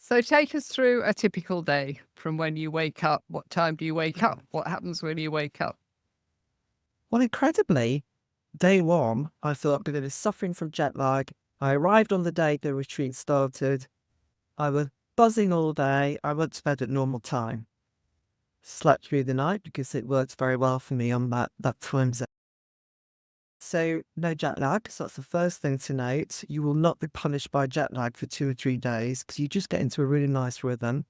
So take us through a typical day from when you wake up. What time do you wake up? What happens when you wake up? Well, incredibly, day one, I thought because I was suffering from jet lag. I arrived on the day the retreat started. I was buzzing all day. I went to bed at normal time. Slept through the night because it works very well for me on that time zone. So no jet lag. So that's the first thing to note. You will not be punished by jet lag for 2 or 3 days because you just get into a really nice rhythm.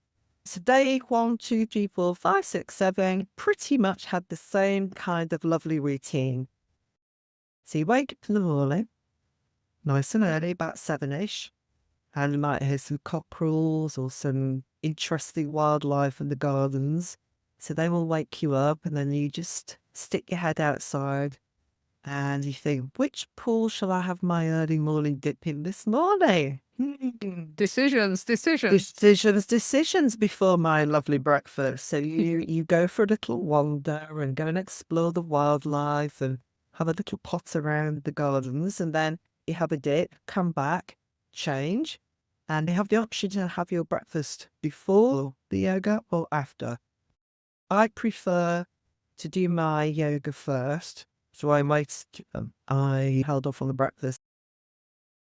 So day 1, 2, 3, 4, 5, 6, 7 pretty much had the same kind of lovely routine. So you wake up in the morning, nice and early, about 7ish, and you might hear some cockerels or some interesting wildlife in the gardens. So they will wake you up, and then you just stick your head outside and you think, which pool shall I have my early morning dip in this morning? Decisions, decisions. Decisions before my lovely breakfast. So you go for a little wander and go and explore the wildlife and have a little pot around the gardens, and then you have a dip, come back, change, and you have the option to have your breakfast before the yoga or after. I prefer to do my yoga first, so I held off on the breakfast.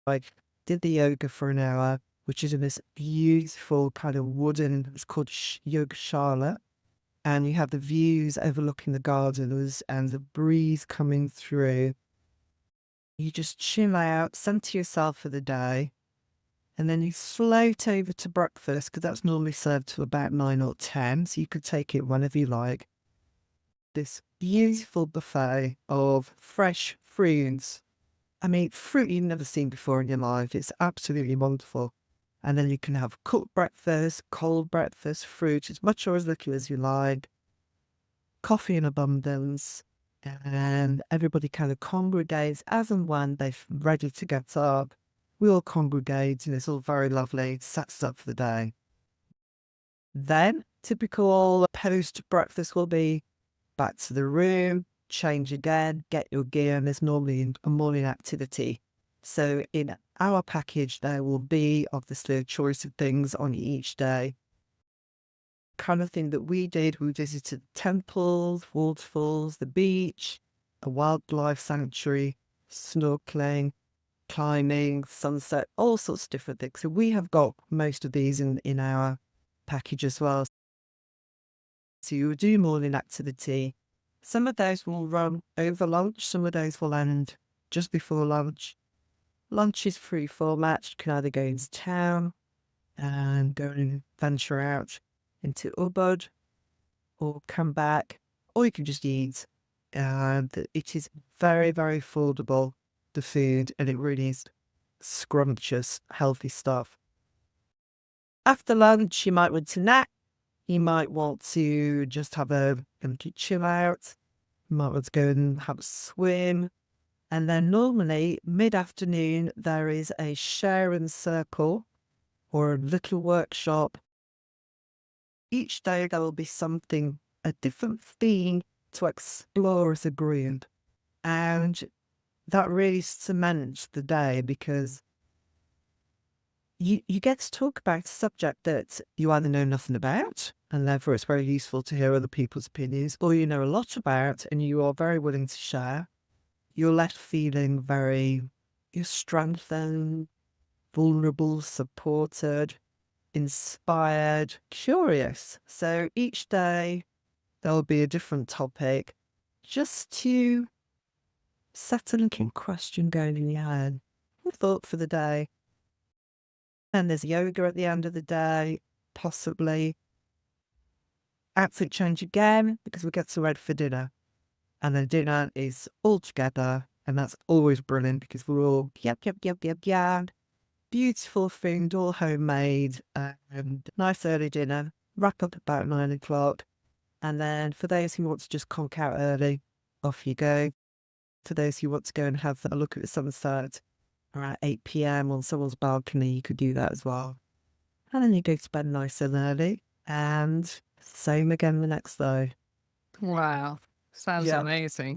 I did the yoga for an hour, which is in this beautiful kind of wooden, it's called 𝐬𝐮𝐬𝐫𝐞. And you have the views overlooking the gardens and the breeze coming through. You just chill out, center yourself for the day, and then you float over to breakfast because that's normally served to about 9 or 10. So you could take it whenever you like. This beautiful buffet of fresh fruits. I mean, fruit you've never seen before in your life. It's absolutely wonderful. And then you can have cooked breakfast, cold breakfast, fruit, as much or as little as you like, coffee in abundance, and everybody kind of congregates as and when they're ready to get up. We all congregate, and it's all very lovely, sets up for the day. Then, typical post-breakfast will be back to the room, change again, get your gear, and there's normally a morning activity. So in our package, there will be obviously a choice of things on each day. Kind of thing that we did, we visited temples, waterfalls, the beach, a wildlife sanctuary, snorkeling, climbing, sunset, all sorts of different things. So we have got most of these in our package as well. So you do morning activity. Some of those will run over lunch. Some of those will end just before lunch. Lunch is free format. You can either go into town and go and venture out into Ubud or come back, or you can just eat. And it is very, very affordable, the food, and it really is scrumptious, healthy stuff. After lunch, you might want to nap. You might want to just have a chill out. You might want to go and have a swim. And then normally, mid-afternoon, there is a share and circle or a little workshop. Each day there will be something, a different theme to explore as a group. And that really cements the day because you get to talk about a subject that you either know nothing about, and therefore it's very useful to hear other people's opinions, or you know a lot about and you are very willing to share. You're left feeling you're strengthened, vulnerable, supported, inspired, curious. So each day there'll be a different topic just to set a little question going in your head. Thought for the day. And there's yoga at the end of the day, possibly. Outfit change again because we get so ready for dinner. And then dinner is all together, and that's always brilliant because we're all yap. Beautiful food, all homemade, and nice early dinner. Wrap up about 9 o'clock. And then for those who want to just conk out early, off you go. For those who want to go and have a look at the sunset around 8 p.m. on someone's balcony, you could do that as well. And then you go to bed nice and early, and same again the next day. Wow. Sounds Yeah. amazing.